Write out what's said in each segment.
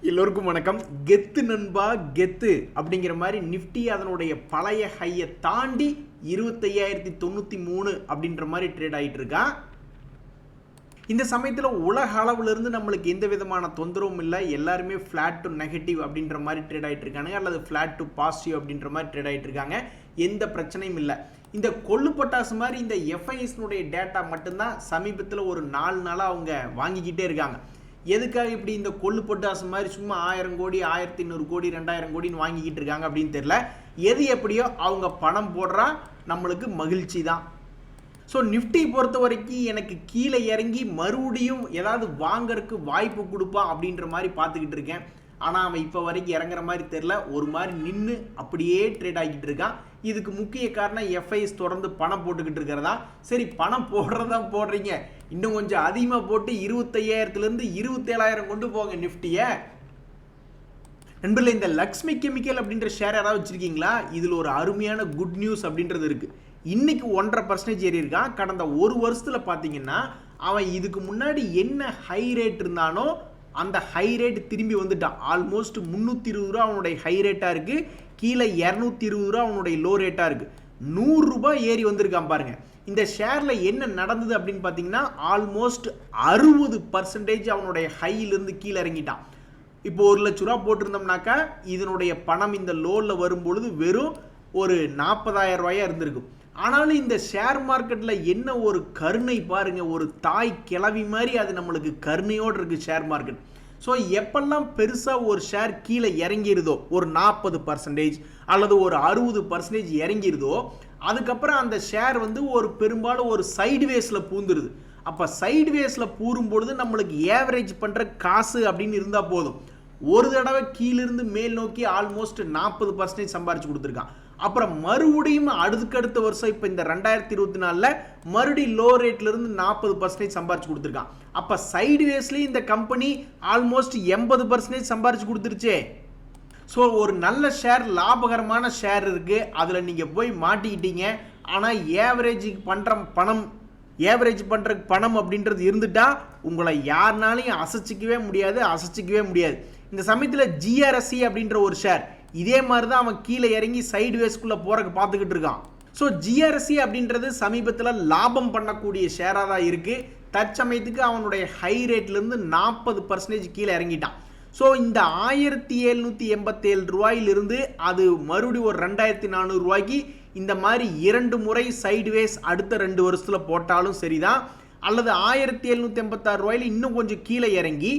எல்லோருக்கும் வணக்கம். கெத்து நண்பா கெத்து அப்படிங்கிற மாதிரி நிஃப்டி அதனுடைய பழைய ஹையை தாண்டி 25,093 அப்படின்ற மாதிரி ட்ரேட் ஆகிட்டு இருக்கா. இந்த சமயத்தில் உலக அளவுலேருந்து நம்மளுக்கு எந்த விதமான தொந்தரவும் இல்லை. எல்லாருமே ஃப்ளாட் டு நெகட்டிவ் அப்படின்ற மாதிரி ட்ரேட் ஆகிட்டு இருக்காங்க, அல்லது ஃப்ளாட் டு பாசிட்டிவ் அப்படின்ற மாதிரி ட்ரேட் ஆகிட்டு இருக்காங்க. எந்த பிரச்சனையும் இல்லை. இந்த கொள்ளு பட்டாசு மாதிரி இந்த எஃப்ஐஎஸ்னுடைய டேட்டா மட்டும்தான் சமீபத்தில் ஒரு 4 நாளாக அவங்க வாங்கிக்கிட்டே இருக்காங்க. எதுக்காக இப்படி இந்த கொள்ளு பட்டாசு மாதிரி சும்மா 1000 கோடி 1500 கோடி 2000 கோடின்னு வாங்கிக்கிட்டு இருக்காங்க அப்படின்னு தெரியல. எது எப்படியோ அவங்க பணம் போடுறா, நம்மளுக்கு மகிழ்ச்சி தான். ஸோ நிஃப்டி பொறுத்த வரைக்கும் எனக்கு கீழே இறங்கி மறுபடியும் ஏதாவது வாங்கறதுக்கு வாய்ப்பு கொடுப்பான் அப்படின்ற மாதிரி பார்த்துக்கிட்டு இருக்கேன். ஆனால் அவன் இப்போ வரைக்கும் இறங்குற மாதிரி தெரில. ஒரு மாதிரி நின்று அப்படியே ட்ரேட் ஆகிட்டு இருக்கான். இதுக்கு முக்கிய காரணம் எஃப்ஐஎஸ் தொடர்ந்து பணம் போட்டுக்கிட்டு இருக்கிறதா. சரி, பணம் போடுறதா போடுறீங்க, இன்னும் கொஞ்சம் அதிகமாக போட்டு 25,000 27,000 கொண்டு போங்க நிஃப்டியை. நண்பர்களே, இந்த லக்ஷ்மி கெமிக்கல் அப்படின்ற ஷேர் யாராவது வச்சுருக்கீங்களா? இதில் ஒரு அருமையான குட் நியூஸ் அப்படின்றது இருக்குது. இன்னைக்கு 1.5% ஏறி இருக்கான். கடந்த ஒரு வருஷத்தில் பார்த்தீங்கன்னா அவன் இதுக்கு முன்னாடி என்ன ஹை ரேட் இருந்தானோ அந்த ஹை ரேட் திரும்பி வந்துட்டான். ஆல்மோஸ்ட் 320 ரூபா அவனுடைய ஹை ரேட்டாக இருக்குது, கீழே 220 ரூபா அவனுடைய லோ ரேட்டாக இருக்குது. 100 ரூபாய் ஏறி வந்திருக்கான் பாருங்க. இந்த ஷேரில் என்ன நடந்தது அப்படின்னு பார்த்தீங்கன்னா ஆல்மோஸ்ட் 60% அவனுடைய ஹையிலிருந்து கீழே இறங்கிட்டான். இப்போ 1 லட்ச ரூபா போட்டிருந்தோம்னாக்கா இதனுடைய பணம் இந்த லோனில் வரும்பொழுது வெறும் ஒரு 40,000 ரூபாயா இருந்திருக்கும். ஆனாலும் இந்த ஷேர் மார்க்கெட்டில் என்ன ஒரு கருணை பாருங்க, ஒரு தாய் கிளவி மாதிரி அது நம்மளுக்கு கருணையோடு இருக்குது ஷேர் மார்க்கெட். ஸோ எப்பெல்லாம் பெருசாக ஒரு ஷேர் கீழே இறங்கிருதோ, ஒரு 40% அல்லது ஒரு 60% இறங்கிருதோ, அதுக்கப்புறம் அந்த ஷேர் வந்து ஒரு பெரும்பாலும் ஒரு சைடுவேஸில் பூந்துருது. அப்போ சைடுவேஸில் பூரும்பொழுது நம்மளுக்கு ஏவரேஜ் பண்ணுற காசு அப்படின்னு இருந்தால் போதும். ஒரு தடவை கீழிருந்து மேல் நோக்கி ஆல்மோஸ்ட் 40% சம்பாரிச்சு கொடுத்துருக்கான். அப்புறம் மறுபடியும் அடுத்த வருஷம் இப்போ இந்த 2024 மறுபடியும் லோ ரேட்லேருந்து 40% சம்பாரிச்சு கொடுத்துருக்கான். அப்போ சைடுவேஸ்லேயும் இந்த கம்பெனி ஆல்மோஸ்ட் 80% சம்பாரிச்சு கொடுத்துருச்சே. ஸோ ஒரு நல்ல ஷேர், லாபகரமான ஷேர் இருக்குது, அதில் நீங்கள் போய் மாட்டிக்கிட்டீங்க. ஆனால் ஏவரேஜ் பண்ணுற பணம் அப்படின்றது இருந்துட்டா உங்களை யாருனாலையும் அசைச்சிக்கவே முடியாது. இந்த சமயத்தில் ஜிஆர்எஸ்சி அப்படின்ற ஒரு ஷேர் இதே மாதிரி தான் அவன் கீழே இறங்கி சைடுவேஸ்குள்ளே போகிறக்கு பார்த்துக்கிட்டு இருக்கான். ஸோ ஜிஆர்எஸ்சி அப்படின்றது சமீபத்தில் லாபம் பண்ணக்கூடிய ஷேராக தான் இருக்குது. தற்சமயத்துக்கு அவனுடைய ஹை ரேட்லேருந்து 40% கீழே இறங்கிட்டான். ஸோ இந்த 1787 ரூபாயிலிருந்து அது மறுபடியும் ஒரு 2400 ரூபாய்க்கு இந்த மாதிரி 2 முறை சைடுவேஸ் அடுத்த 2 வருஷத்தில் போட்டாலும் சரிதான். அல்லது 1786 ரூபாயில் இன்னும் கொஞ்சம் கீழே இறங்கி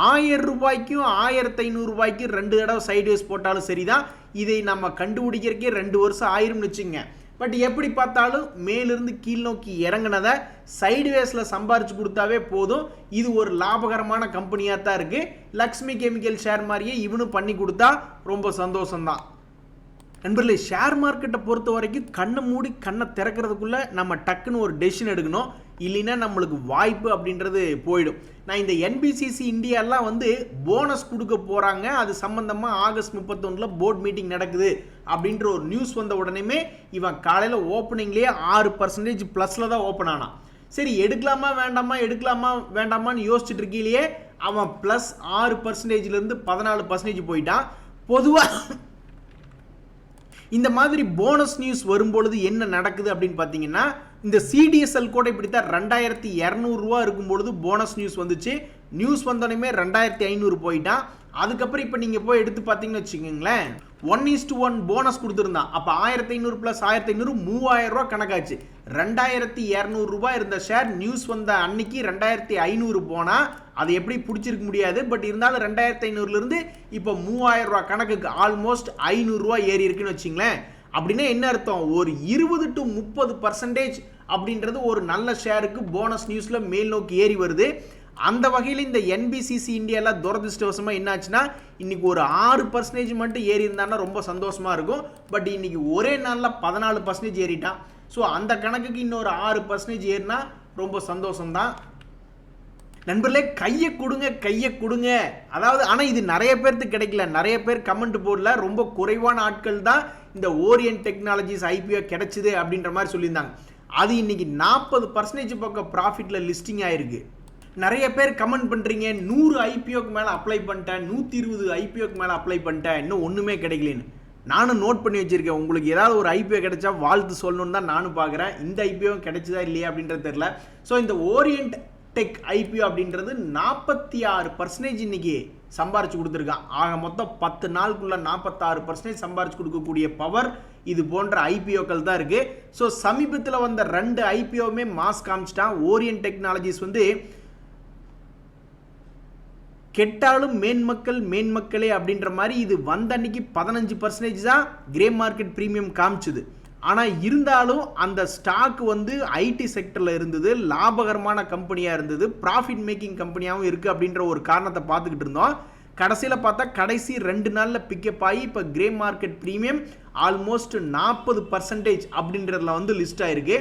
1000 ரூபாய்க்கும் 1500 ரூபாய்க்கு 2 தடவை சைடுவேஸ் போட்டாலும் சரிதான். இதை நம்ம கண்டுபிடிக்கிறக்கே 2 வருஷம் ஆயிரும்னு வச்சுங்க. பட் எப்படி பார்த்தாலும் மேலிருந்து கீழ் நோக்கி இறங்கினதை சைடுவேஸில் சம்பாரிச்சு கொடுத்தாவே போதும். இது ஒரு லாபகரமான கம்பெனியாக தான் இருக்குது. லக்ஷ்மி கெமிக்கல் ஷேர் மாதிரியே இவனும் பண்ணி கொடுத்தா ரொம்ப சந்தோஷம்தான். நண்பர்களே, ஷேர் மார்க்கெட்டை பொறுத்த வரைக்கும் கண்ணை மூடி கண்ணை திறக்கிறதுக்குள்ளே நம்ம டக்குன்னு ஒரு டெசிஷன் எடுக்கணும். இல்லைன்னா நம்மளுக்கு வாய்ப்பு அப்படின்றது போயிடும். நான் இந்த என்பிசிசி இந்தியாலாம் வந்து போனஸ் கொடுக்க போகிறாங்க, அது சம்மந்தமாக ஆகஸ்ட் 31 போர்ட் மீட்டிங் நடக்குது அப்படின்ற ஒரு நியூஸ் வந்த உடனே இவன் காலையில் ஓப்பனிங்லேயே 6% ப்ளஸில் தான் ஓப்பன் ஆனான். சரி, எடுக்கலாமா வேண்டாமான்னு யோசிச்சுட்டு இருக்கையிலேயே அவன் ப்ளஸ் 6%லேருந்து 14% போயிட்டான். பொதுவாக இந்த மாதிரி போனஸ் நியூஸ் வரும்பொழுது என்ன நடக்குது அப்படின்னு பார்த்தீங்கன்னா, இந்த சிடிஎஸ்எல் கூட இப்படித்தான் 2200 ரூபா இருக்கும் பொழுது போனஸ் நியூஸ் வந்துச்சு. நியூஸ் வந்தோடனே 2500 போயிட்டான். அதுக்கப்புறம் இப்போ நீங்கள் போய் எடுத்து பார்த்தீங்கன்னு வச்சுக்கோங்களேன், 1:1 போனஸ் கொடுத்துருந்தான். அப்போ 1500 + 1500 3000 ரூபா கணக்காச்சு. 2200 ரூபாய் இருந்த ஷேர் நியூஸ் வந்த அன்னைக்கு 2500 போனால் அது எப்படி பிடிச்சிருக்க முடியாது. பட் இருந்தாலும் 2500லேருந்து இப்போ 3000 ரூபா கணக்குக்கு ஆல்மோஸ்ட் 500 ரூபா ஏறி இருக்குன்னு வச்சுங்களேன். அப்படின்னா என்ன அர்த்தம்? ஒரு 20 to 30% அப்படின்றது ஒரு நல்ல ஷேருக்கு போனஸ் நியூஸில் மேல் நோக்கி ஏறி வருது. அந்த வகையில் இந்த என்பிசிசி இந்தியாவில் துரதிருஷ்டவசமாக என்னாச்சுன்னா இன்னைக்கு ஒரு 6% மட்டும் ஏறி இருந்தான்னா ரொம்ப சந்தோஷமாக இருக்கும். பட் இன்னைக்கு ஒரே நாளில் 14% ஏறிட்டான். ஸோ அந்த கணக்குக்கு இன்னொரு 6% ஏறினா ரொம்ப சந்தோஷம்தான். நண்பர்களே, கையை கொடுங்க. அதாவது ஆனால் இது நிறைய பேருக்கு கிடைக்கல. நிறைய பேர் கமெண்ட் போர்டில் ரொம்ப குறைவான ஆட்கள் தான் இந்த ஓரியன்ட் டெக்னாலஜிஸ் ஐபிஓ கிடைச்சிது அப்படின்ற மாதிரி சொல்லியிருந்தாங்க. அது இன்னைக்கு 40% பக்கம் ப்ராஃபிட்டில் லிஸ்டிங் ஆயிருக்கு. நிறைய பேர் கமெண்ட் பண்ணுறீங்க 100 ஐபிஓக்கு மேலே அப்ளை பண்ணிட்டேன், 120 ஐபிஓக்கு மேலே அப்ளை பண்ணிட்டேன், இன்னும் ஒன்றுமே கிடைக்கலன்னு. நானும் நோட் பண்ணி வச்சுருக்கேன். உங்களுக்கு ஏதாவது ஒரு ஐபிஓ கிடைச்சா வாழ்த்து சொல்லணுன்னு தான் நானும் பார்க்குறேன். இந்த ஐபிஓ கிடைச்சதா இல்லையா அப்படின்றது தெரில. ஸோ இந்த ஓரியன்ட் டெக் ஐபிஓ அப்படின்றது 46% இன்னைக்கு சம்பாரிச்சு கொடுத்துருக்கான். ஆக மொத்தம் 10 நாளுக்குள்ள 46% சம்பாரிச்சு கொடுக்கக்கூடிய பவர் இது போன்ற ஐபிஓக்கள் தான் இருக்குது. ஸோ சமீபத்தில் வந்த 2 ஐபிஓவுமே மாஸ் காமிச்சிட்டான். ஓரியன்ட் டெக்னாலஜிஸ் வந்து கெட்டாலும் மேன்மக்களே அப்படின்ற மாதிரி இது வந்த அன்னைக்கு 15% தான் கிரே மார்க்கெட் ப்ரீமியம் காமிச்சுது. ஆனால் இருந்தாலும் அந்த ஸ்டாக் வந்து ஐடி செக்டரில் இருந்தது, லாபகரமான கம்பெனியாக இருந்தது, ப்ராஃபிட் மேக்கிங் கம்பெனியாகவும் இருக்குது அப்படின்ற ஒரு காரணத்தை பார்த்துக்கிட்டு இருந்தோம். கடைசியில் பார்த்தா கடைசி 2 நாளில் பிக்கப் ஆகி இப்போ கிரே மார்க்கெட் ப்ரீமியம் ஆல்மோஸ்ட் 40% அப்படின்றதுல வந்து லிஸ்ட் ஆயிருக்கு.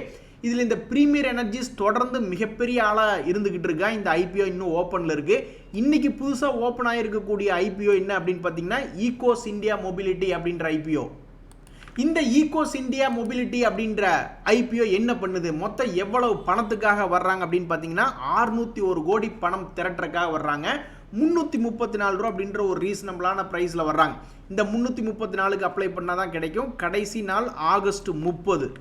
இதில் இந்த பிரீமியர் எனர்ஜிஸ் தொடர்ந்து மிகப்பெரிய ஆளாக இருந்துகிட்டு இருக்கா. இந்த ஐபிஓ இன்னும் ஓப்பனில் இருக்குது. இன்னைக்கு புதுசாக ஓப்பன் ஆகிருக்கக்கூடிய ஐபிஓ என்ன அப்படின்னு பார்த்தீங்கன்னா ஈகோஸ் இந்தியா மொபிலிட்டி அப்படின்ற ஐபிஓ. இந்த ஈகோஸ் இந்தியா மொபிலிட்டி அப்படின்ற ஐபிஓ என்ன பண்ணுது, மொத்தம் எவ்வளவு பணத்துக்காக வர்றாங்க அப்படின்னு பார்த்தீங்கன்னா 601 கோடி பணம் திரட்டுறதுக்காக வர்றாங்க. 334 ரூபா அப்படின்ற ஒரு ரீசனபிளான ப்ரைஸில் வர்றாங்க. இந்த 334க்கு அப்ளை பண்ணால் தான் கிடைக்கும். கடைசி நாள் ஆகஸ்ட் 30.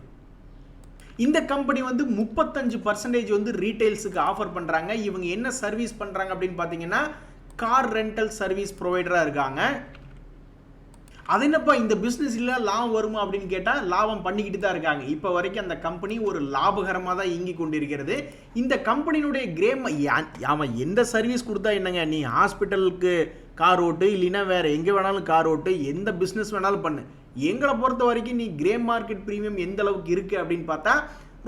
இந்த கம்பெனி வந்து 35% வந்து ரீட்டைல்ஸுக்கு ஆஃபர் பண்ணுறாங்க. இவங்க என்ன சர்வீஸ் பண்ணுறாங்க அப்படின்னு பார்த்தீங்கன்னா கார் ரெண்டல் சர்வீஸ் ப்ரொவைடராக இருக்காங்க. அது என்னப்பா இந்த பிஸ்னஸ் இல்லை லாபம் வருமா அப்படின்னு கேட்டால் லாபம் பண்ணிக்கிட்டு தான் இருக்காங்க. இப்போ வரைக்கும் அந்த கம்பெனி ஒரு லாபகரமாக தான் இயங்கி கொண்டிருக்கிறது. இந்த கம்பெனியினுடைய அவன் எந்த சர்வீஸ் கொடுத்தா என்னங்க, நீ ஹாஸ்பிட்டலுக்கு கார் ஓட்டு, இல்லைன்னா வேறு எங்கே வேணாலும் கார் ஓட்டு, எந்த பிஸ்னஸ் வேணாலும் பண்ணு. எங்களை பொறுத்த வரைக்கும் நீ கிரே மார்க்கெட் ப்ரீமியம் எந்த அளவுக்கு இருக்குது அப்படின்னு பார்த்தா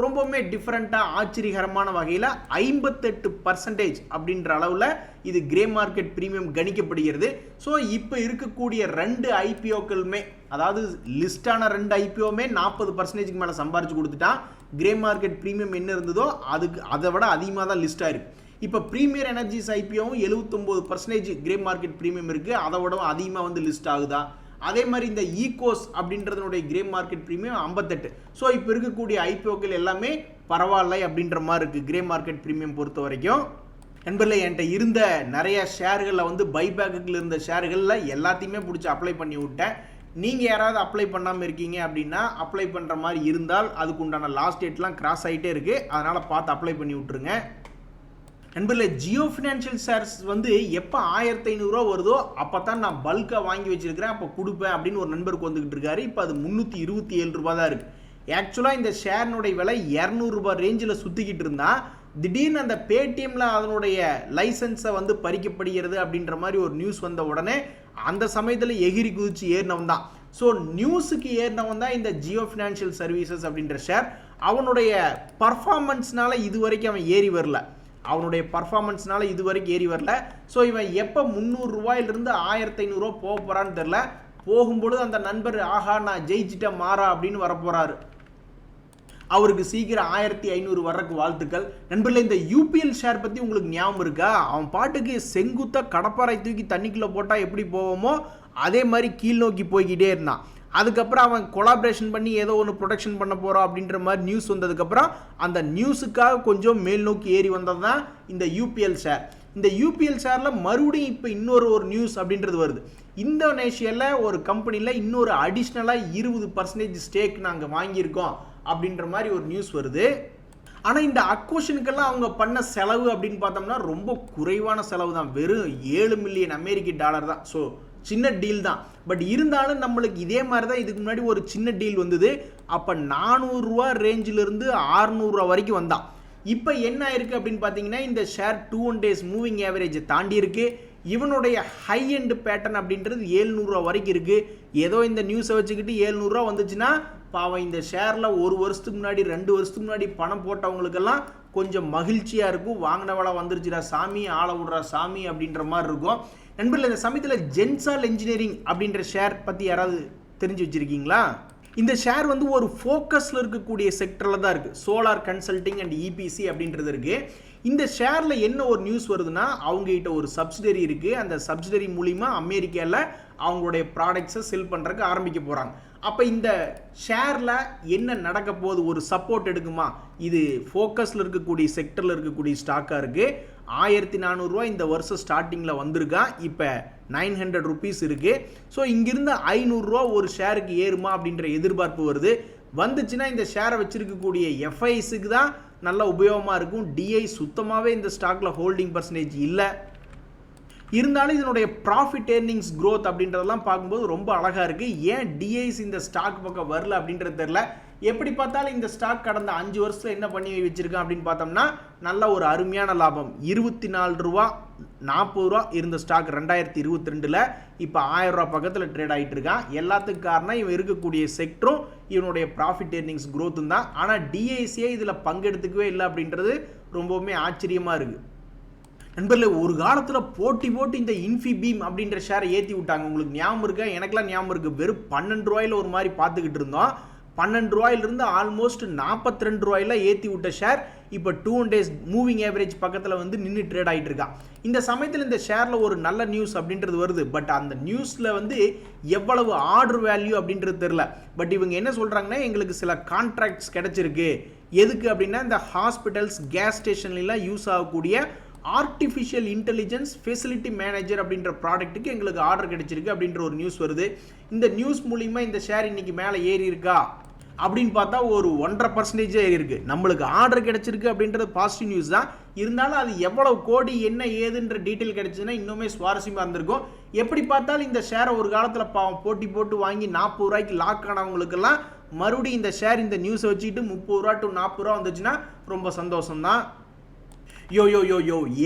ரொம்பவுமே டிஃப்ரெண்ட்டாக ஆச்சரியகரமான வகையில் 58% அப்படின்ற அளவில் இது கிரே மார்க்கெட் ப்ரீமியம் கணிக்கப்படுகிறது. ஸோ இப்போ இருக்கக்கூடிய 2 ஐபிஓக்களுமே, அதாவது லிஸ்டான 2 ஐபிஓமே 40%க்கு மேலே சம்பாரிச்சு கொடுத்துட்டான். கிரே மார்க்கெட் ப்ரீமியம் என்ன இருந்ததோ அதை விட அதிகமாக தான் லிஸ்ட் ஆயிருக்கு. இப்போ பிரீமியர் எனர்ஜிஸ் ஐபிஓவும் 79% கிரே மார்க்கெட் ப்ரீமியம் இருக்குது, அதை விட அதிகமாக வந்து லிஸ்ட் ஆகுதா. அதே மாதிரி இந்த ஈகோஸ் அப்படின்றதுனுடைய கிரே மார்க்கெட் ப்ரீமியம் 58. ஸோ இப்போ இருக்கக்கூடிய ஐபிஓக்கள் எல்லாமே பரவாயில்லை அப்படின்ற மாதிரி இருக்குது கிரே மார்க்கெட் ப்ரீமியம் பொறுத்த வரைக்கும். நண்பர்களே, என்கிட்ட இருந்த நிறைய ஷேர்களில் வந்து பைபேக்கில் இருந்த ஷேர்களில் எல்லாத்தையுமே பிடிச்சி அப்ளை பண்ணி விட்டேன். நீங்கள் யாராவது அப்ளை பண்ணாமல் இருக்கீங்க அப்படின்னா அப்ளை பண்ணுற மாதிரி இருந்தால் அதுக்கு உண்டான லாஸ்ட் டேட்லாம் கிராஸ் ஆகிட்டே இருக்குது. அதனால் பார்த்து அப்ளை பண்ணி விட்ருங்க. நண்பர்களே, ஜியோ ஃபினான்ஷியல் ஷேர்ஸ் வந்து எப்போ 1500 ரூபா வருதோ அப்போ தான் நான் பல்காக வாங்கி வச்சிருக்கிறேன், அப்போ கொடுப்பேன் அப்படின்னு ஒரு நண்பருக்கு வந்துக்கிட்டு இருக்காரு. இப்போ அது 327 ரூபா தான் இருக்குது. ஆக்சுவலாக இந்த ஷேர்னுடைய விலை 200 ரூபாய் ரேஞ்சில் சுற்றிக்கிட்டு இருந்தால் திடீர்னு அந்த பேடிஎம்மில் அதனுடைய லைசன்ஸை வந்து பறிக்கப்படுகிறது அப்படின்ற மாதிரி ஒரு நியூஸ் வந்த உடனே அந்த சமயத்தில் எகிரி குதிச்சு ஏறினவன் தான். ஸோ நியூஸுக்கு ஏறினவன் தான் இந்த ஜியோ ஃபினான்ஷியல் சர்வீசஸ் அப்படின்ற ஷேர். அவனுடைய பர்ஃபார்மன்ஸ்னால இது வரைக்கும் அவன் ஏறி வரல. ஸோ இவன் எப்போ 300 ரூபாயிலிருந்து 1500 ரூபா போக போகிறான்னு தெரில. போகும்பொழுது அந்த நண்பர் ஆஹா நான் ஜெயிச்சிட்டேன் மாறா அப்படின்னு வரப்போகிறாரு. அவருக்கு சீக்கிரம் 1500 வர்றதுக்கு வாழ்த்துக்கள். நண்பர்களே, இந்த யூபிஎல் ஷேர் பற்றி உங்களுக்கு ஞாபகம் இருக்கா? அவன் பாட்டுக்கு செங்குத்தாக கடப்பாறை தூக்கி தண்ணிக்குள்ளே போட்டால் எப்படி போவோமோ அதே மாதிரி கீழ் நோக்கி போய்கிட்டே இருந்தான். அதுக்கப்புறம் அவன் கொலாபரேஷன் பண்ணி ஏதோ ஒன்று ப்ரொடக்ஷன் பண்ண போகிறோம் அப்படின்ற மாதிரி நியூஸ் வந்ததுக்கப்புறம் அந்த நியூஸுக்காக கொஞ்சம் மேல் நோக்கி ஏறி வந்தது தான் இந்த யூபிஎல் ஷேர். இந்த யூபிஎல் ஷேரில் மறுபடியும் இப்போ இன்னொரு நியூஸ் அப்படின்றது வருது. இந்தோனேஷியாவில் ஒரு கம்பெனியில் இன்னொரு அடிஷ்னலாக 20% ஸ்டேக் நாங்கள் வாங்கியிருக்கோம் அப்படின்ற மாதிரி ஒரு நியூஸ் வருது. ஆனால் இந்த அக்வஷனுக்கெல்லாம் அவங்க பண்ண செலவு அப்படின்னு பார்த்தோம்னா ரொம்ப குறைவான செலவு தான், வெறும் $7 மில்லியன் அமெரிக்க டாலர் தான். ஸோ சின்ன டீல் தான். பட் இருந்தாலும் நம்மளுக்கு இதே மாதிரி தான் இதுக்கு முன்னாடி ஒரு சின்ன டீல் வந்தது. அப்போ 400 ரூபா ரேஞ்சிலிருந்து 600 ரூபா வரைக்கும் வந்தான். இப்போ என்ன ஆயிருக்கு அப்படின்னு பார்த்தீங்கன்னா இந்த ஷேர் 2 days மூவிங் ஆவரேஜை தாண்டி இருக்கு. இவனுடைய ஹை எண்ட் பேட்டர்ன் அப்படின்றது 700 ரூபா வரைக்கும் இருக்குது. ஏதோ இந்த நியூஸை வச்சுக்கிட்டு 700 ரூபா வந்துச்சுன்னா பாவம் இந்த ஷேரில் 1 வருஷத்துக்கு முன்னாடி 2 வருஷத்துக்கு முன்னாடி பணம் போட்டவங்களுக்கெல்லாம் கொஞ்சம் மகிழ்ச்சியாக இருக்கும். வாங்கின வேலை வந்துருச்சுடா சாமி, ஆளை விடுறா சாமி அப்படின்ற மாதிரி இருக்கும். நண்பர்கள், இந்த சமயத்தில் ஜென்சால் இன்ஜினியரிங் அப்படின்ற ஷேர் பற்றி யாராவது தெரிஞ்சு வச்சுருக்கீங்களா? இந்த ஷேர் வந்து ஒரு ஃபோக்கஸில் இருக்கக்கூடிய செக்டரில் தான் இருக்குது. சோலார் கன்சல்டிங் அண்ட் இபிசி அப்படின்றது இருக்குது. இந்த ஷேரில் என்ன ஒரு நியூஸ் வருதுன்னா, அவங்ககிட்ட ஒரு சப்சிடரி இருக்குது. அந்த சப்சிடரி மூலிமா அமெரிக்காவில் அவங்களுடைய ப்ராடக்ட்ஸை செல் பண்ணுறதுக்கு ஆரம்பிக்க போகிறாங்க. அப்போ இந்த ஷேரில் என்ன நடக்க போகுது, ஒரு சப்போர்ட் எடுக்குமா? இது ஃபோக்கஸில் இருக்கக்கூடிய செக்டரில் இருக்கக்கூடிய ஸ்டாக்காக இருக்குது. 1400 இந்த வருஷம் ஸ்டார்டிங்கில் வந்திருக்கா. இப்போ 900 rupees இருக்குது. ஸோ இங்கிருந்து 500 ஒரு ஷேருக்கு ஏறுமா அப்படின்ற எதிர்பார்ப்பு வருது. வந்துச்சுன்னா இந்த ஷேரை வச்சிருக்கக்கூடிய எஃப்ஐஸுக்கு தான் நல்ல உபயோகமாக இருக்கும். டிஐ சுத்தமாகவே இந்த ஸ்டாக்கில் ஹோல்டிங் பர்சன்டேஜ் இல்லை. இருந்தாலும் இதனுடைய ப்ராஃபிட் ஏர்னிங்ஸ் க்ரோத் அப்படின்றதெல்லாம் பார்க்கும்போது ரொம்ப அழகாக இருக்குது. ஏன் டிஐஸ் இந்த ஸ்டாக் பக்கம் வரல அப்படின்றது தெரில. எப்படி பார்த்தாலும் இந்த ஸ்டாக் கடந்த 5 வருஷத்தில் என்ன பண்ணி வச்சுருக்கேன் அப்படின்னு பார்த்தோம்னா, நல்ல ஒரு அருமையான லாபம். 24 ரூபா 40 ரூபா இருந்த ஸ்டாக் 2022 இப்போ 1000 ரூபா பக்கத்தில் ட்ரேட் ஆகிட்டு இருக்கான். எல்லாத்துக்கும் காரணம் இவன் இருக்கக்கூடிய செக்டரும் இவனுடைய ப்ராஃபிட் ஏர்னிங்ஸ் க்ரோத்தும் தான். ஆனால் டிஐசியே இதில் பங்கெடுத்துக்கவே இல்லை அப்படின்றது ரொம்பவுமே ஆச்சரியமாக இருக்குது. நண்பர்களே, ஒரு காலத்தில் போட்டி இந்த இன்ஃபிபீம் அப்படின்ற ஷேரை ஏற்றி விட்டாங்க. உங்களுக்கு ஞாபகம் இருக்கா? எனக்கெல்லாம் ஞாபகம் இருக்குது. வெறும் 12 ரூபாயில் ஒரு மாதிரி பார்த்துக்கிட்டு இருந்தோம். 12 ரூபாயிலிருந்து ஆல்மோஸ்ட் 42 ரூபாயில் ஏற்றி விட்ட ஷேர் இப்போ 2 days மூவிங் ஆவரேஜ் பக்கத்தில் வந்து நின்று ட்ரேட் ஆகிட்டு இருக்கான். இந்த சமயத்தில் இந்த ஷேரில் ஒரு நல்ல நியூஸ் அப்படின்றது வருது. பட் அந்த நியூஸில் வந்து எவ்வளவு ஆர்டர் வேல்யூ அப்படின்றது தெரில. பட் இவங்க என்ன சொல்கிறாங்கன்னா, எங்களுக்கு சில கான்ட்ராக்ட்ஸ் கிடைச்சிருக்கு. எதுக்கு அப்படின்னா, இந்த ஹாஸ்பிட்டல்ஸ், கேஸ் ஸ்டேஷன்லாம் யூஸ் ஆகக்கூடிய ஆர்டிஃபிஷியல் இன்டெலிஜென்ஸ் ஃபெசிலிட்டி மேனேஜர் அப்படின்ற ப்ராடக்ட்டுக்கு எங்களுக்கு ஆர்டர் கிடைச்சிருக்கு அப்படின்ற ஒரு நியூஸ் வருது. இந்த நியூஸ் மூலிமா இந்த ஷேர் இன்னைக்கு மேலே ஏறி இருக்கா அப்படின்னு பார்த்தா ஒரு 1.5% ஏறி இருக்கு. நம்மளுக்கு ஆர்டர் கிடைச்சிருக்கு அப்படின்றது பாசிட்டிவ் நியூஸ் தான். இருந்தாலும் அது எவ்வளவு கோடி என்ன ஏதுன்ற டீட்டெயில் கிடைச்சதுன்னா இன்னுமே சுவாரஸ்யமாக இருந்திருக்கும். எப்படி பார்த்தாலும் இந்த ஷேரை ஒரு காலத்தில் போட்டி போட்டு வாங்கி 40 ரூபாய்க்கு லாக் ஆனவங்களுக்கெல்லாம் மறுபடியும் இந்த ஷேர் இந்த நியூஸை வச்சுக்கிட்டு 30 ரூபா to 40 ரூபா வந்துச்சுன்னா ரொம்ப சந்தோஷம்தான். யோ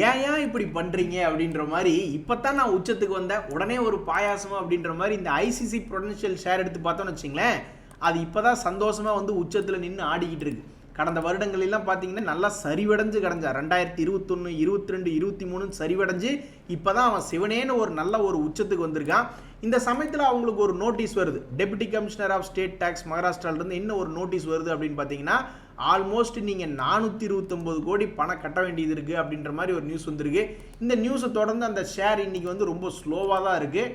ஏன் இப்படி பண்ணுறீங்க அப்படின்ற மாதிரி இப்போ தான் நான் உச்சத்துக்கு வந்தேன், உடனே ஒரு பாயாசமா அப்படின்ற மாதிரி இந்த ஐசிசி ப்ரொடென்ஷியல் ஷேர் எடுத்து பார்த்தோன்னு வச்சிங்களேன், அது இப்போ தான் சந்தோஷமாக வந்து உச்சத்தில் நின்று ஆடிக்கிட்டு இருக்கு. கடந்த வருடங்களெல்லாம் பார்த்தீங்கன்னா நல்லா சரிவடைஞ்சு கிடஞ்சா. 2021, 22, 23 சரிவடைஞ்சு இப்போ தான் அவன் சிவனேன்னு ஒரு நல்ல ஒரு உச்சத்துக்கு வந்திருக்கான். இந்த சமயத்தில் அவங்களுக்கு ஒரு நோட்டீஸ் வருது. Deputy commissioner of state tax மகாராஷ்டிராவிலேருந்து என்ன ஒரு நோட்டீஸ் வருது அப்படின்னு பார்த்தீங்கன்னா, ஆல்மோஸ்ட் நீங்கள் 429 கோடி பணம் கட்ட வேண்டியது இருக்குது அப்படின்ற மாதிரி ஒரு நியூஸ் வந்திருக்கு. இந்த நியூஸை தொடர்ந்து அந்த ஷேர் இன்னைக்கு வந்து ரொம்ப ஸ்லோவாக தான் இருக்குது.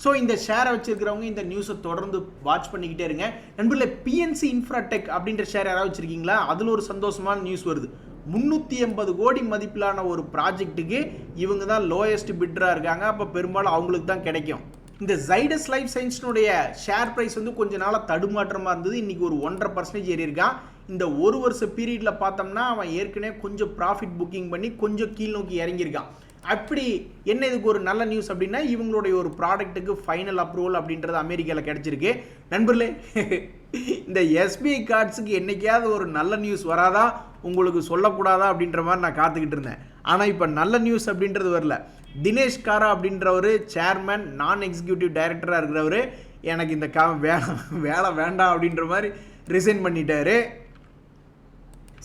ஸோ இந்த ஷேரை வச்சிருக்கிறவங்க இந்த நியூஸை தொடர்ந்து வாட்ச் பண்ணிக்கிட்டே இருங்க. நண்பர்களே, பிஎன்சி இன்ஃப்ராடெக் அப்படின்ற ஷேர் யாராவது வச்சிருக்கீங்களா? அதில் ஒரு சந்தோஷமான நியூஸ் வருது. 380 கோடி மதிப்பிலான ஒரு ப்ராஜெக்ட்டுக்கு இவங்க தான் லோயஸ்ட் பிட்ராக இருக்காங்க. அப்போ பெரும்பாலும் அவங்களுக்கு தான் கிடைக்கும். இந்த ஜைடஸ் லைஃப் சயின்ஸ்னுடைய ஷேர் ப்ரைஸ் வந்து கொஞ்ச நாளாக தடுமாற்றமாக இருந்தது. இன்றைக்கி ஒரு 1.5% ஏறி இருக்கான். இந்த ஒரு வருஷ பீரியடில் பார்த்தோம்னா அவன் ஏற்கனவே கொஞ்சம் ப்ராஃபிட் புக்கிங் பண்ணி கொஞ்சம் கீழ் நோக்கி இறங்கியிருக்கான். அப்படி என்ன இதுக்கு ஒரு நல்ல நியூஸ் அப்படின்னா, இவங்களுடைய ஒரு ப்ராடக்ட்டுக்கு ஃபைனல் அப்ரூவல் அப்படின்றது அமெரிக்காவில் கிடைச்சிருக்கு. நண்பர்களே, இந்த எஸ்பிஐ கார்ட்ஸுக்கு என்னைக்காவது ஒரு நல்ல நியூஸ் வராதா, உங்களுக்கு சொல்லக்கூடாதா அப்படின்ற மாதிரி நான் காத்துக்கிட்டு இருந்தேன். ஆனால் இப்போ நல்ல நியூஸ் அப்படின்றது வரல. தினேஷ் காரா அப்படின்றவர் சேர்மன், நான் எக்ஸிக்யூட்டிவ் டைரக்டராக இருக்கிறவர், எனக்கு இந்த வேலை வேண்டாம் அப்படின்ற மாதிரி ரிசைன் பண்ணிட்டாரு.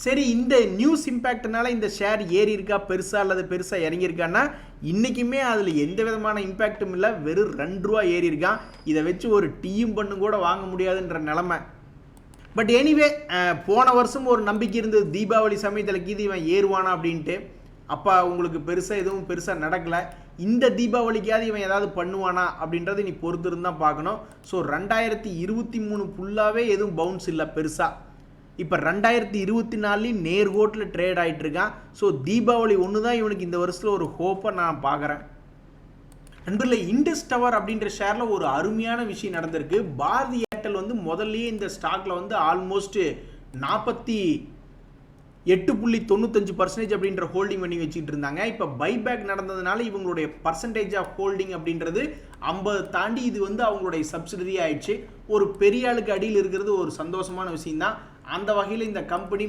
சரி, இந்த நியூஸ் இம்பேக்ட்னால இந்த ஷேர் ஏறி இருக்கா பெருசாக அல்லது பெருசாக இறங்கியிருக்கான்னா, இன்றைக்குமே அதில் எந்த விதமான இம்பேக்டும் இல்லை. வெறும் 2 ரூபா ஏறி இருக்கான். இதை வச்சு ஒரு டீயும் பண்ணு கூட வாங்க முடியாதுன்ற நிலமை. பட் எனிவே, போன வருஷம் ஒரு நம்பிக்கை இருந்தது தீபாவளி சமயத்தில் கீது இவன் ஏறுவானா அப்படின்ட்டு. அப்போ உங்களுக்கு பெருசாக நடக்கலை. இந்த தீபாவளிக்காவது இவன் ஏதாவது பண்ணுவானா அப்படின்றத நீ பொறுத்து இருந்தால் பார்க்கணும். ஸோ 2023 ஃபுல்லாகவே எதுவும் பவுன்ஸ் இல்லை பெருசாக. இப்போ 2024 நேர்கோட்டில் ட்ரேட் ஆகிட்டு இருக்கான். ஸோ தீபாவளி ஒன்று தான் இவனுக்கு இந்த வருஷத்தில் ஒரு ஹோப்பை நான் பார்க்குறேன். நண்பர்களே, இண்டஸ் டவர் அப்படின்ற ஷேரில் ஒரு அருமையான விஷயம் நடந்திருக்கு. பாரதி ஏர்டெல் வந்து முதல்லயே இந்த ஸ்டாக்ல வந்து ஆல்மோஸ்ட் 48.95% அப்படின்ற ஹோல்டிங் பண்ணி வச்சுட்டு இருந்தாங்க. இப்போ பைபேக் நடந்ததுனால இவங்களுடைய பர்சன்டேஜ் ஆஃப் ஹோல்டிங் அப்படின்றது 50 தாண்டி இது வந்து அவங்களுடைய சப்சிடரி ஆயிடுச்சு. ஒரு பெரிய ஆளுக்கு அடியில் இருக்கிறது ஒரு சந்தோஷமான விஷயம் தான். அந்த வகையில் இந்த கம்பெனி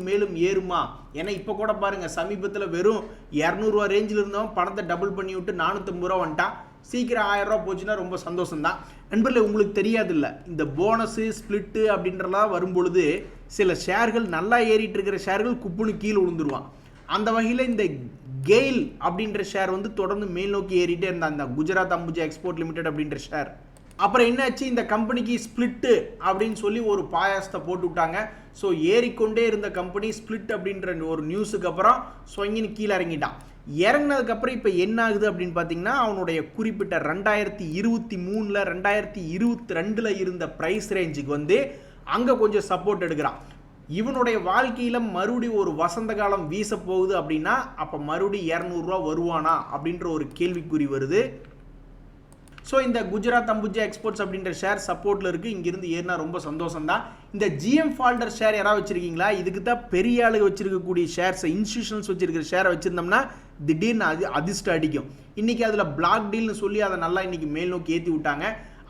மேலும் ஏறுமா? ஏன்னா இப்போ கூட பாருங்கள், சமீபத்தில் வெறும் 200 ரூபா ரேஞ்சில் இருந்தவன் பணத்தை டபுள் பண்ணி விட்டு 450 ரூபா வந்துட்டான். சீக்கிரம் 1000 ரூபா போச்சுன்னா ரொம்ப சந்தோஷம் தான். நண்பர்களே, உங்களுக்கு தெரியாது இல்லை, இந்த போனஸு ஸ்பிளிட்டு அப்படின்றலாம் வரும்பொழுது சில ஷேர்கள் நல்லா ஏறிட்டு இருக்கிற ஷேர்கள் குப்புன்னு கீழே விழுந்துருவான். அந்த வகையில் இந்த கெயில் அப்படின்ற ஷேர் வந்து தொடர்ந்து மேல் நோக்கி ஏறிட்டே இருந்தா. அந்த குஜராத் அம்புஜா எக்ஸ்போர்ட் லிமிடெட் அப்படின்ற ஷேர் அப்புறம் என்னாச்சு, இந்த கம்பெனிக்கு ஸ்பிளிட்டு அப்படின்னு சொல்லி ஒரு பாயாசத்தை போட்டு விட்டாங்க. ஸோ ஏறிக்கொண்டே இருந்த கம்பெனி ஸ்பிளிட் அப்படின்ற ஒரு நியூஸுக்கு அப்புறம் சொங்கின்னு கீழே இறங்கிட்டான். இறங்கினதுக்கப்புறம் இப்போ என்ன ஆகுது அப்படின்னு பார்த்தீங்கன்னா, அவனுடைய குறிப்பிட்ட 2023 2022 இருந்த ப்ரைஸ் ரேஞ்சுக்கு வந்து அங்கே கொஞ்சம் சப்போர்ட் எடுக்கிறான். இவனுடைய வாழ்க்கையில் மறுபடியும் ஒரு வசந்த காலம் வீச போகுது அப்படின்னா அப்போ மறுபடியும் 200 ரூபா வருவானா அப்படின்ற ஒரு கேள்விக்குறி வருது. ஸோ இந்த குஜராத் அம்புஜா எக்ஸ்போர்ட்ஸ் அப்படின்ற ஷேர் சப்போர்ட்டில் இருக்குது. இங்கிருந்து ஏறினா ரொம்ப சந்தோஷம் தான். இந்த ஜிஎம் ஃபால்டர் ஷேர் யாராவது வச்சுருக்கீங்களா? இதுக்கு தான் பெரிய ஆளுங்க வச்சுருக்கக்கூடிய ஷேர்ஸை, இன்ஸ்டியூஷன்ஸ் வச்சுருக்கிற ஷேரை வச்சுருந்தோம்னா திடீர்னு அதிர்ஷ்டம் அடிக்கும். இன்றைக்கி அதில் பிளாக் டீல்னு சொல்லி அதை நல்லா இன்றைக்கி மேல் நோக்கி ஏற்றி விட்டாங்க.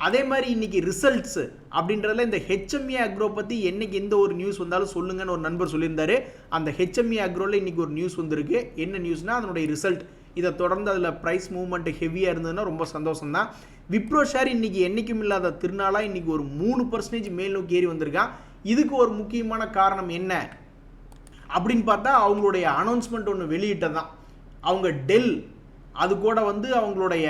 அதே மாதிரி இன்றைக்கி ரிசல்ட்ஸ் அப்படின்றதுல இந்த ஹெச்எம்இ அக்ரோ பற்றி என்றைக்கு எந்த ஒரு நியூஸ் வந்தாலும் சொல்லுங்கன்னு ஒரு நண்பர் சொல்லியிருந்தாரு. அந்த ஹெச்எம்இ அக்ரோவில் இன்றைக்கி ஒரு நியூஸ் வந்திருக்கு. என்ன நியூஸ்னால் அதனுடைய ரிசல்ட். இதை தொடர்ந்து அதில் ப்ரைஸ் மூவ்மெண்ட் ஹெவியாக இருந்ததுன்னா ரொம்ப சந்தோஷம் தான். விப்ரோ ஷேர் இன்றைக்கி என்றைக்கும் இல்லாத திருநாளாக இன்றைக்கி ஒரு 3% மேல் நோக்கி ஏறி வந்திருக்கான். இதுக்கு ஒரு முக்கியமான காரணம் என்ன அப்படின்னு பார்த்தா, அவங்களுடைய அனௌன்ஸ்மெண்ட் ஒன்று வெளியிட்டது தான். அவங்க டெல் அது கூட வந்து அவங்களுடைய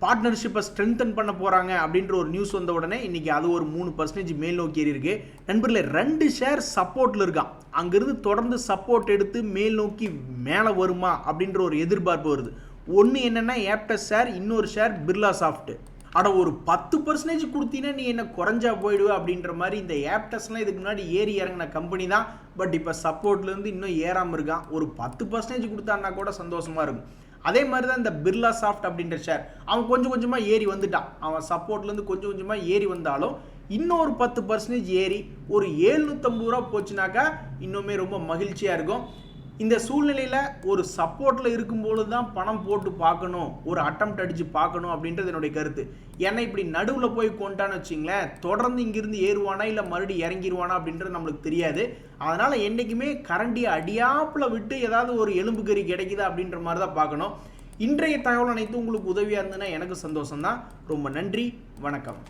பார்ட்னர்ஷிப்பை ஸ்ட்ரென்தன் பண்ண போகிறாங்க அப்படின்ற ஒரு நியூஸ் வந்த உடனே இன்றைக்கி அது ஒரு 3% மேல் நோக்கி ஏறி இருக்கு. நண்பர்களே, 2 ஷேர் சப்போர்ட்டில் இருக்கான். அங்கேருந்து தொடர்ந்து சப்போர்ட் எடுத்து மேல் நோக்கி மேலே வருமா அப்படின்ற ஒரு எதிர்பார்ப்பு வருது. ஒன்று என்னென்னா ஆப்டஸ் ஷேர், இன்னொரு ஷேர் பிர்லா சாஃப்ட். அட ஒரு 10% கொடுத்தீங்கன்னா நீ என்ன குறைஞ்சா போயிடுவே அப்படின்ற மாதிரி இந்த ஆப்டஸ்லாம் இதுக்கு முன்னாடி ஏறி இறங்கின கம்பெனி தான். பட் இப்போ சப்போர்ட்லேருந்து இன்னும் ஏறாமல் இருக்கான். ஒரு 10% கொடுத்தான்னா கூட சந்தோஷமாக இருக்கும். அதே மாதிரி தான் இந்த பிர்லா சாஃப்ட் அப்படின்ற ஷேர், அவன் கொஞ்சம் கொஞ்சமாக ஏறி வந்துட்டான். அவன் சப்போர்ட்லேருந்து கொஞ்சம் கொஞ்சமாக ஏறி வந்தாலும் இன்னொரு 10% ஏறி ஒரு 750 ரூபா போச்சுனாக்கா இன்னுமே ரொம்ப மகிழ்ச்சியாக இருக்கும். இந்த சூழ்நிலையில் ஒரு சப்போர்ட்டில் இருக்கும்போது தான் பணம் போட்டு பார்க்கணும், ஒரு அட்டம்ப்ட் அடித்து பார்க்கணும் அப்படின்றது என்னுடைய கருத்து. ஏன்னா இப்படி நடுவில் போய் கொண்டான்னு வச்சிங்களேன், தொடர்ந்து இங்கிருந்து ஏறுவானா இல்லை மறுபடியும் இறங்கிடுவானா அப்படின்றது நம்மளுக்கு தெரியாது. அதனால் என்றைக்குமே கரண்டியை அடியாப்பில் விட்டு ஏதாவது ஒரு எலும்பு கறி கிடைக்குதா அப்படின்ற மாதிரி தான் பார்க்கணும். இன்றைய தகவல் அனைத்தும் உங்களுக்கு உதவியாக இருந்ததுன்னா எனக்கு சந்தோஷம்தான். ரொம்ப நன்றி, வணக்கம்.